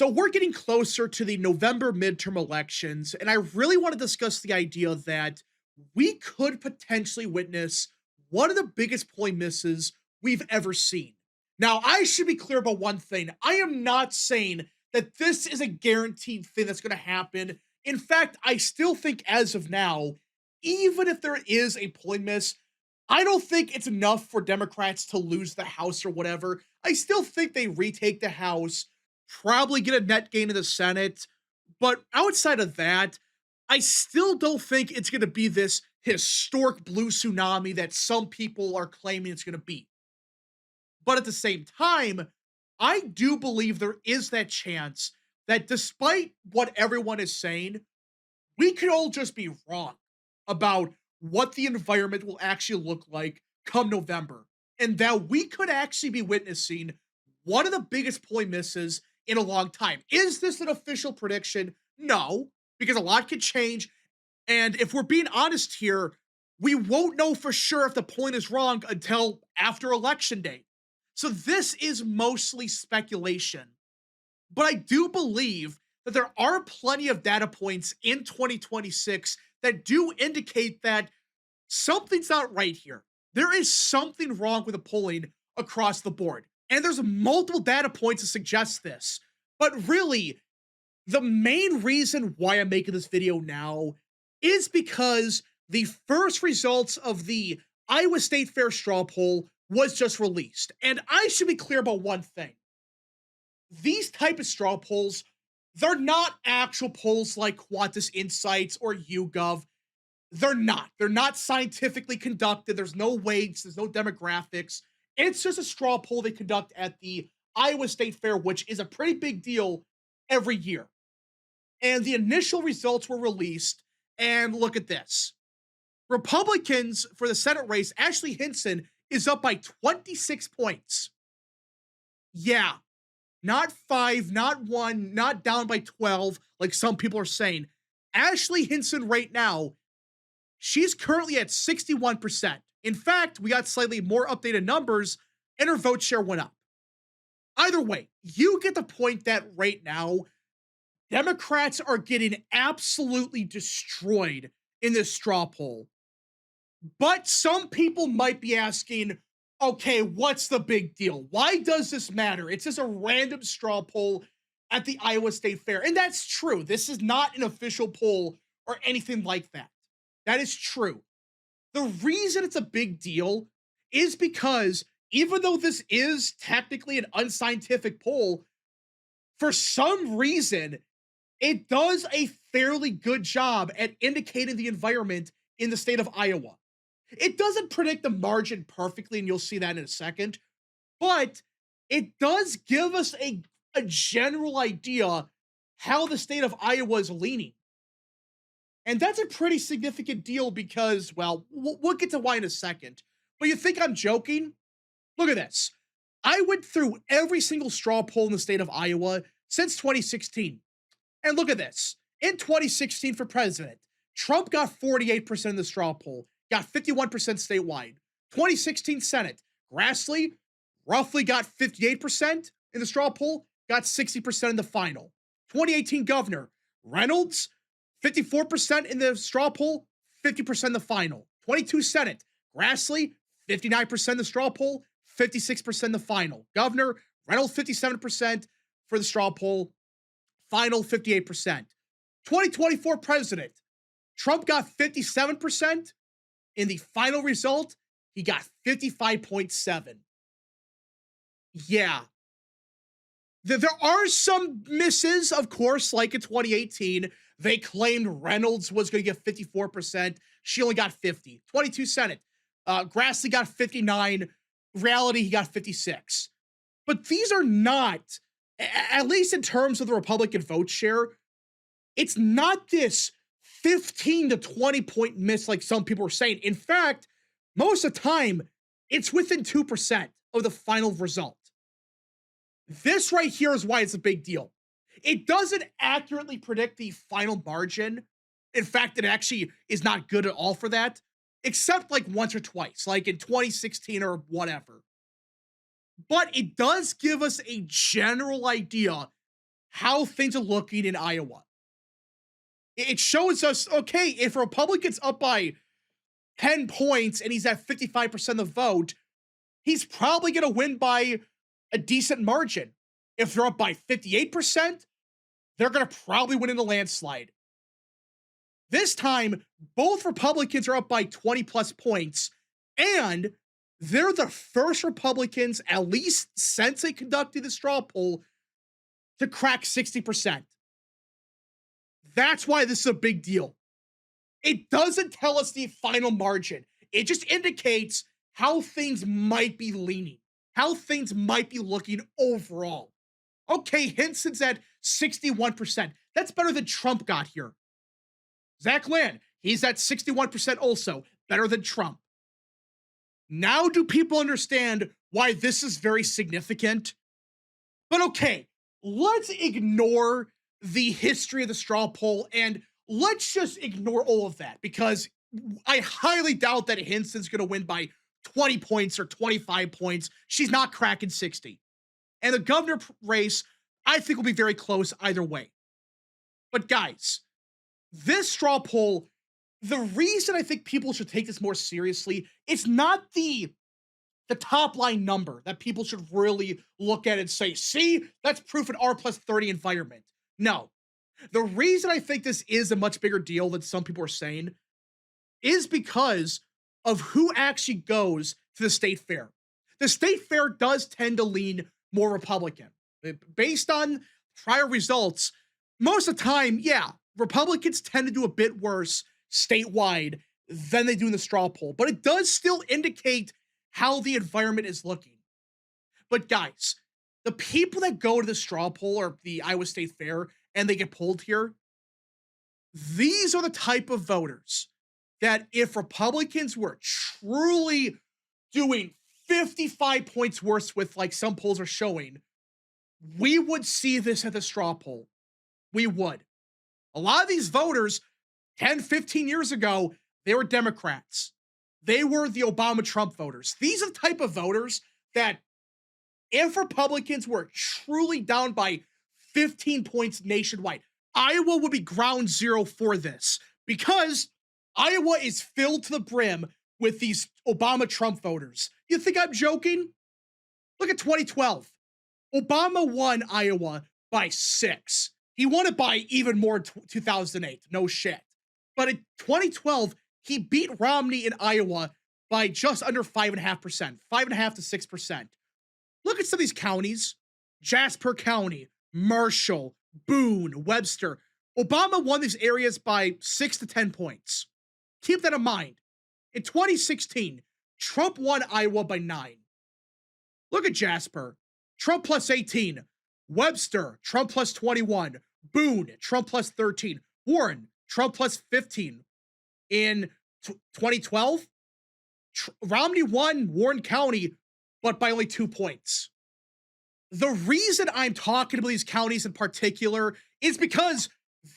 So we're getting closer to the November midterm elections, and I really want to discuss the idea that we could potentially witness one of the polling misses we've ever seen. Now, I should be clear about one thing. I am not saying that this is a guaranteed thing that's going to happen. In fact, I still think as of now, even if there is a polling miss, I don't think it's enough for Democrats to lose the House or whatever. I still think they retake the House, probably get a net gain in the Senate. But outside of that, I still don't think it's going to be this historic blue tsunami that some people are claiming it's going to be. But at the same time, I do believe there is that chance that despite what everyone is saying, we could all just be wrong about what the environment will actually look like come November. And that we could actually be witnessing one of the biggest polling misses in a long time. Is this an official prediction? No, because a lot could change. And if we're being honest here, we won't know for sure if the point is wrong until after election day. So this is mostly speculation. But I do believe that there are plenty of data points in 2026 that do indicate that something's not right here. There is something wrong with the polling across the board. And there's multiple data points to suggest this. But really, the main reason why I'm making this video now is because the first results of the Iowa State Fair straw poll was just released. And I should be clear about one thing. These type of straw polls, they're not actual polls like Qantas Insights or YouGov. They're not. They're not scientifically conducted. There's no weights, there's no demographics. It's just a straw poll they conduct at the Iowa State Fair, which is a pretty big deal every year. And the initial results were released. And look at this. Republicans for the Senate race, Ashley Hinson is up by 26 points. Yeah, not 5, not 1, not down by 12, like some people are saying. Ashley Hinson right now, she's currently at 61%. In fact, we got slightly more updated numbers and her vote share went up. Either way, you get the point that right now, Democrats are getting absolutely destroyed in this straw poll. But some people might be asking, okay, what's the big deal? Why does this matter? It's just a random straw poll at the Iowa State Fair. And that's true. This is not an official poll or anything like that. That is true. The reason it's a big deal is because even though this is technically an unscientific poll, for some reason, it does a fairly good job at indicating the environment in the state of Iowa. It doesn't predict the margin perfectly, and you'll see that in a second, but it does give us a general idea how the state of Iowa is leaning. And that's a pretty significant deal because, well, we'll get to why in a second. But you think I'm joking? Look at this. I went through every single straw poll in the state of Iowa since 2016. And look at this. In 2016 for president, Trump got 48% of the straw poll, got 51% statewide. 2016 Senate, Grassley roughly got 58% in the straw poll, got 60% in the final. 2018 governor, Reynolds, 54% in the straw poll, 50% in the final. 22 Senate, Grassley, 59% in the straw poll, 56% in the final. Governor, Reynolds, 57% for the straw poll, final 58%. 2024 president, Trump got 57%. In the final result, he got 55.7. Yeah. There are some misses, of course, like in 2018. They claimed Reynolds was going to get 54%. She only got 50. 22 Senate. Grassley got 59. Reality, he got 56. But these are not, at least in terms of the Republican vote share, it's not this 15 to 20 point miss like some people are saying. In fact, most of the time, it's within 2% of the final result. This right here is why it's a big deal. It doesn't accurately predict the final margin. In fact, it actually is not good at all for that, except like once or twice, like in 2016 or whatever. But it does give us a general idea how things are looking in Iowa. It shows us, okay, if a Republican's up by 10 points and he's at 55% of the vote, he's probably going to win by a decent margin. If they're up by 58%, they're going to probably win in a landslide. This time, both Republicans are up by 20 plus points, and they're the first Republicans, at least since they conducted the straw poll, to crack 60%. That's why this is a big deal. It doesn't tell us the final margin. It just indicates how things might be leaning, how things might be looking overall. Okay, Hinson's at 61%. That's better than Trump got here. Zach Land, he's at 61% also, better than Trump. Now do people understand why this is very significant? But okay, let's ignore the history of the straw poll and let's just ignore all of that because I highly doubt that Hinson's going to win by 20 points or 25 points. She's not cracking 60. And the governor race, I think, will be very close either way. But guys, this straw poll, the reason I think people should take this more seriously, it's not the top line number that people should really look at and say, see, that's proof an R plus 30 environment. No. The reason I think this is a much bigger deal than some people are saying is because of who actually goes to the state fair. The state fair does tend to lean more Republican. Based on prior results, most of the time, yeah, Republicans tend to do a bit worse statewide than they do in the straw poll, but it does still indicate how the environment is looking. But guys, the people that go to the straw poll or the Iowa State Fair and they get polled here, these are the type of voters that if Republicans were truly doing 55 points worse with like some polls are showing, we would see this at the straw poll. We would. A lot of these voters 10, 15 years ago, they were Democrats. They were the Obama-Trump voters. These are the type of voters that if Republicans were truly down by 15 points nationwide, Iowa would be ground zero for this because Iowa is filled to the brim with these Obama-Trump voters. You think I'm joking? Look at 2012. Obama won Iowa by 6. He won it by even more in 2008. No shit. But in 2012, he beat Romney in Iowa by just under 5.5%, 5.5 to 6%. Look at some of these counties. Jasper County, Marshall, Boone, Webster. Obama won these areas by 6 to 10 points. Keep that in mind. In 2016, Trump won Iowa by 9. Look at Jasper. Trump plus 18. Webster, Trump plus 21. Boone, Trump plus 13. Warren, Trump plus 15. In 2012, Romney won Warren County, but by only 2 points. The reason I'm talking about these counties in particular is because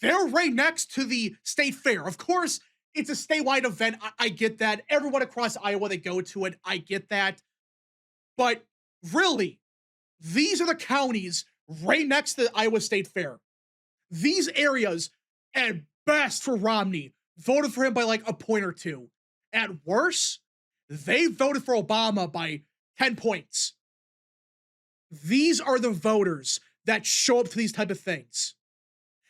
they're right next to the state fair. Of course, it's a statewide event. I get that. Everyone across Iowa, they go to it. I get that. But really, these are the counties right next to the Iowa State Fair. These areas, at best for Romney, voted for him by like a point or two. At worst, they voted for Obama by 10 points. These are the voters that show up to these type of things.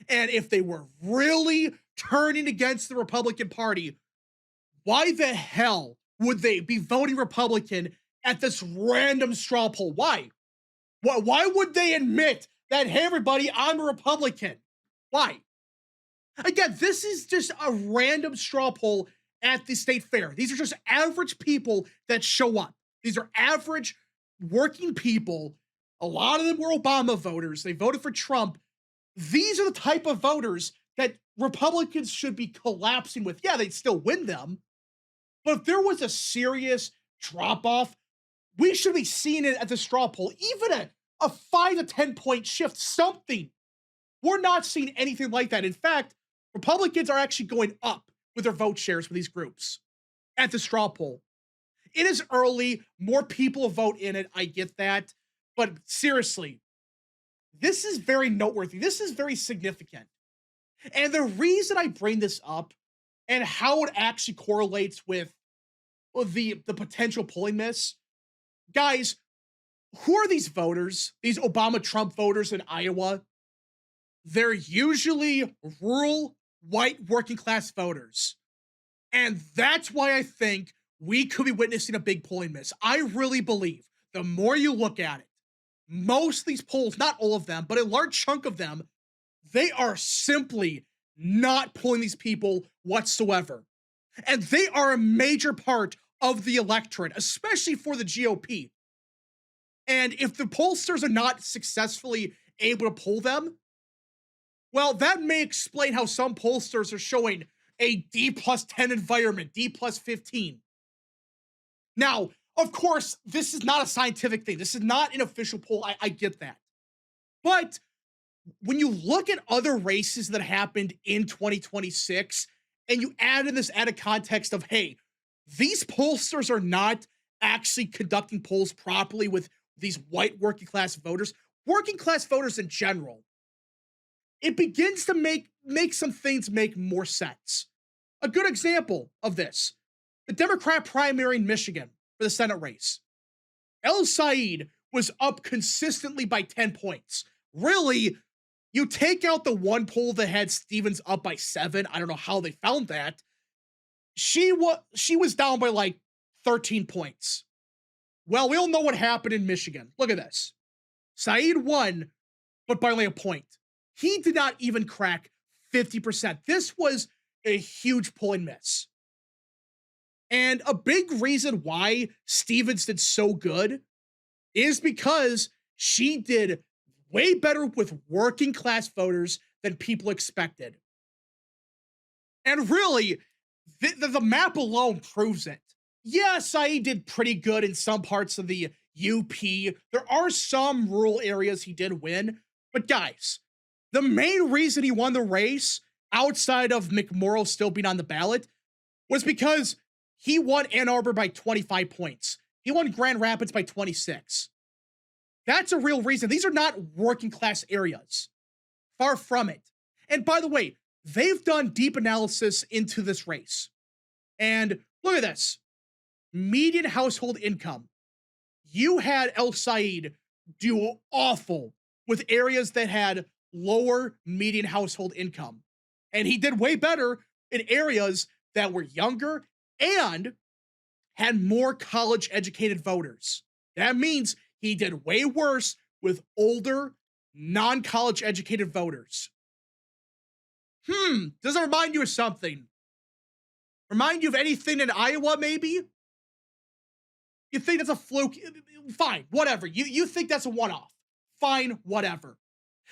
And if they were really turning against the Republican Party, why the hell would they be voting Republican at this random straw poll? Why? Why would they admit that, hey, everybody, I'm a Republican? Why? Again, this is just a random straw poll at the state fair. These are just average people that show up. These are average working people. A lot of them were Obama voters. They voted for Trump. These are the type of voters that Republicans should be collapsing with. Yeah, they'd still win them. But if there was a serious drop-off, we should be seeing it at the straw poll. Even a 5 to 10 point shift, something. We're not seeing anything like that. In fact, Republicans are actually going up with their vote shares for these groups at the straw poll. It is early. More people vote in it. I get that. But seriously, this is very noteworthy. This is very significant. And the reason I bring this up and how it actually correlates with the potential polling miss, guys, who are these voters? These Obama Trump voters in Iowa? They're usually rural, white, working class voters. And that's why I think we could be witnessing a big polling miss. I really believe the more you look at it, most of these polls, not all of them, but a large chunk of them, they are simply not pulling these people whatsoever. And they are a major part of the electorate, especially for the GOP. And if the pollsters are not successfully able to pull them, well, that may explain how some pollsters are showing a D plus 10 environment, D plus 15. Now, of course, this is not a scientific thing. This is not an official poll. I get that. But when you look at other races that happened in 2026 and you add in this added context of, hey, these pollsters are not actually conducting polls properly with these white working class voters in general, it begins to make some things make more sense. A good example of this, the Democrat primary in Michigan for the Senate race. El Said was up consistently by 10 points. Really, you take out the one poll that had Stevens up by 7. I don't know how they found that. She was down by like 13 points. Well, we all know what happened in Michigan. Look at this. Said won, but by only a point. He did not even crack 50%. This was a huge polling miss. And a big reason why Stevens did so good is because she did way better with working class voters than people expected. And really, the map alone proves it. Yeah, Said did pretty good in some parts of the UP. There are some rural areas he did win. But guys, the main reason he won the race, outside of McMorrow still being on the ballot, was because he won Ann Arbor by 25 points. He won Grand Rapids by 26. That's a real reason. These are not working class areas. Far from it. And by the way, they've done deep analysis into this race. And look at this. Median household income. You had El Said do awful with areas that had lower median household income. And he did way better in areas that were younger and had more college educated voters. That means he did way worse with older, non-college educated voters. Does it remind you of something? Remind you of anything in Iowa, maybe? You think that's a fluke? Fine, whatever. You think that's a one-off. Fine, whatever.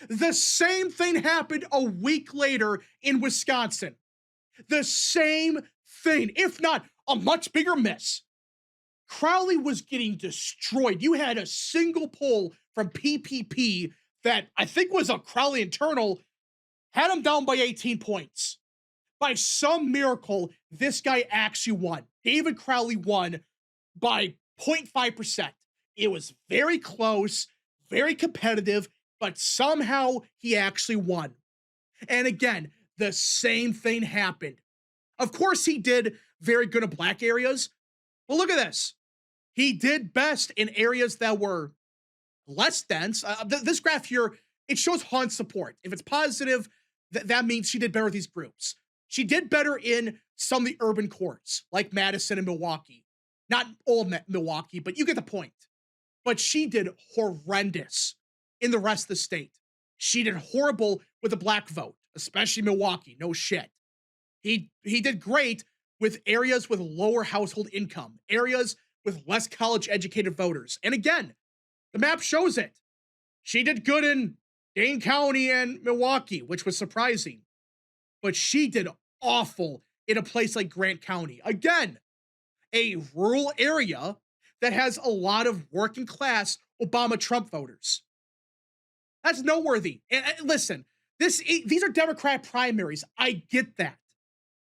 The same thing happened a week later in Wisconsin. The same thing, if not a much bigger miss. Crowley was getting destroyed. You had a single poll from PPP that I think was a Crowley internal, had him down by 18 points. By some miracle, this guy actually won. David Crowley won by 0.5%. It was very close, very competitive, but somehow he actually won. And again, the same thing happened. Of course, he did very good in black areas, but look at this. He did best in areas that were less dense. This graph here, it shows Hahn's support. If it's positive, that means she did better with these groups. She did better in some of the urban cores, like Madison and Milwaukee. Not all Milwaukee, but you get the point. But she did horrendous in the rest of the state. She did horrible with the black vote, especially Milwaukee. No shit. He did great with areas with lower household income, areas with less college educated voters. And again, the map shows it. She did good in Dane County and Milwaukee, which was surprising. But she did awful in a place like Grant County. Again, a rural area that has a lot of working class Obama Trump voters. That's noteworthy. And listen, these are Democrat primaries. I get that.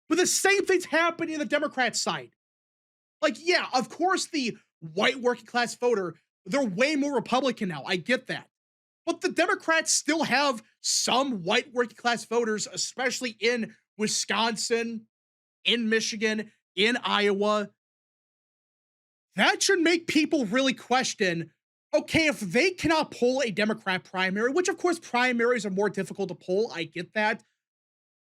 But the same thing's happening in the Democrat side. Like, yeah, of course the white working class voter, they're way more Republican now. I get that. But the Democrats still have some white working class voters, especially in Wisconsin, in Michigan, in Iowa. That should make people really question, okay, if they cannot pull a Democrat primary, which of course primaries are more difficult to pull, I get that.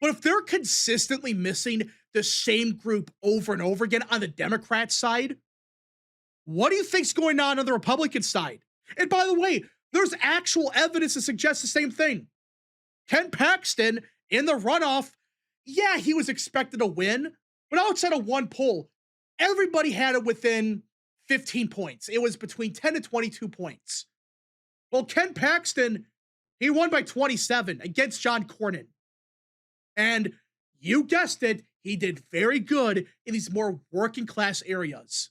But if they're consistently missing the same group over and over again on the Democrat side, what do you think's going on the Republican side? And by the way, there's actual evidence to suggest the same thing. Ken Paxton in the runoff, yeah, he was expected to win, but outside of one poll, everybody had it within 15 points. It was between 10 to 22 points. Well, Ken Paxton, he won by 27 against John Cornyn. And you guessed it, he did very good in these more working class areas.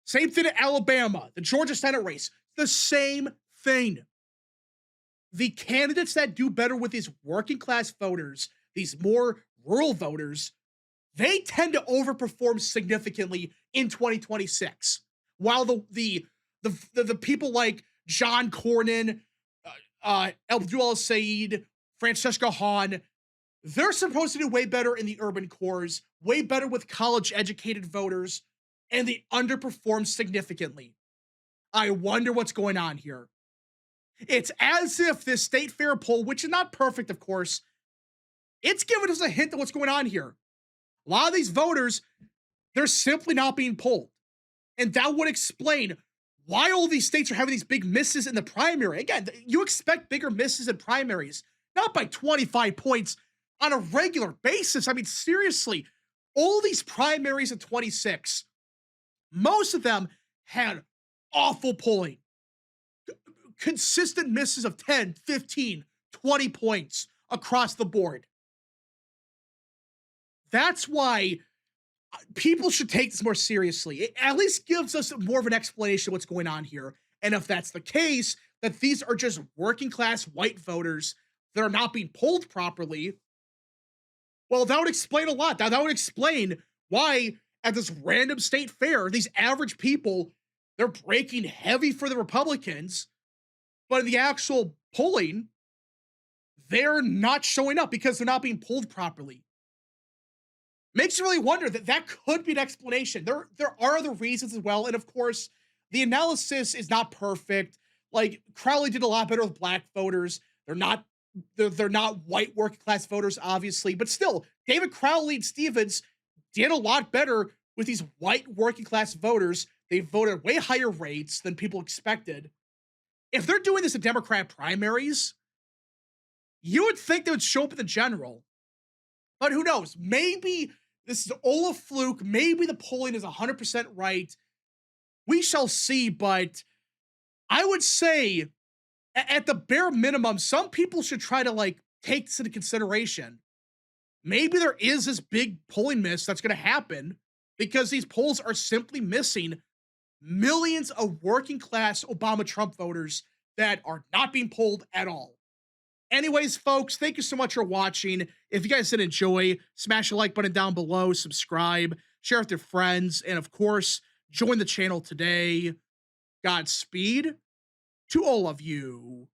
Same thing at Alabama, the Georgia Senate race, the same thing. The candidates that do better with these working class voters, these more rural voters, they tend to overperform significantly in 2026. While the people like John Cornyn, Abdul Said, Francesca Hahn, they're supposed to do way better in the urban cores, way better with college educated voters, and they underperform significantly. I wonder what's going on here. It's as if this State Fair poll, which is not perfect, of course, it's giving us a hint of what's going on here. A lot of these voters, they're simply not being polled. And that would explain why all these states are having these big misses in the primary. Again, you expect bigger misses in primaries, not by 25 points on a regular basis. I mean, seriously, all these primaries in 26, most of them had awful polling. Consistent misses of 10, 15, 20 points across the board. That's why people should take this more seriously. It at least gives us more of an explanation of what's going on here. And if that's the case, that these are just working class white voters that are not being polled properly, well, that would explain a lot. That would explain why at this random state fair, these average people, they're breaking heavy for the Republicans, but in the actual polling, they're not showing up because they're not being polled properly. Makes you really wonder that could be an explanation. There are other reasons as well. And of course, the analysis is not perfect. Like Crowley did a lot better with black voters. They're not white working class voters, obviously, but still, David Crowley and Stevens did a lot better with these white working class voters. They voted way higher rates than people expected. If they're doing this in Democrat primaries, you would think they would show up in the general. But who knows? Maybe this is all a fluke. Maybe the polling is 100% right. We shall see, but I would say at the bare minimum, some people should try to take this into consideration. Maybe there is this big polling miss that's going to happen because these polls are simply missing millions of working class Obama-Trump voters that are not being polled at all. Anyways, folks, thank you so much for watching. If you guys did enjoy, smash the like button down below, subscribe, share with your friends, and of course, join the channel today. Godspeed to all of you.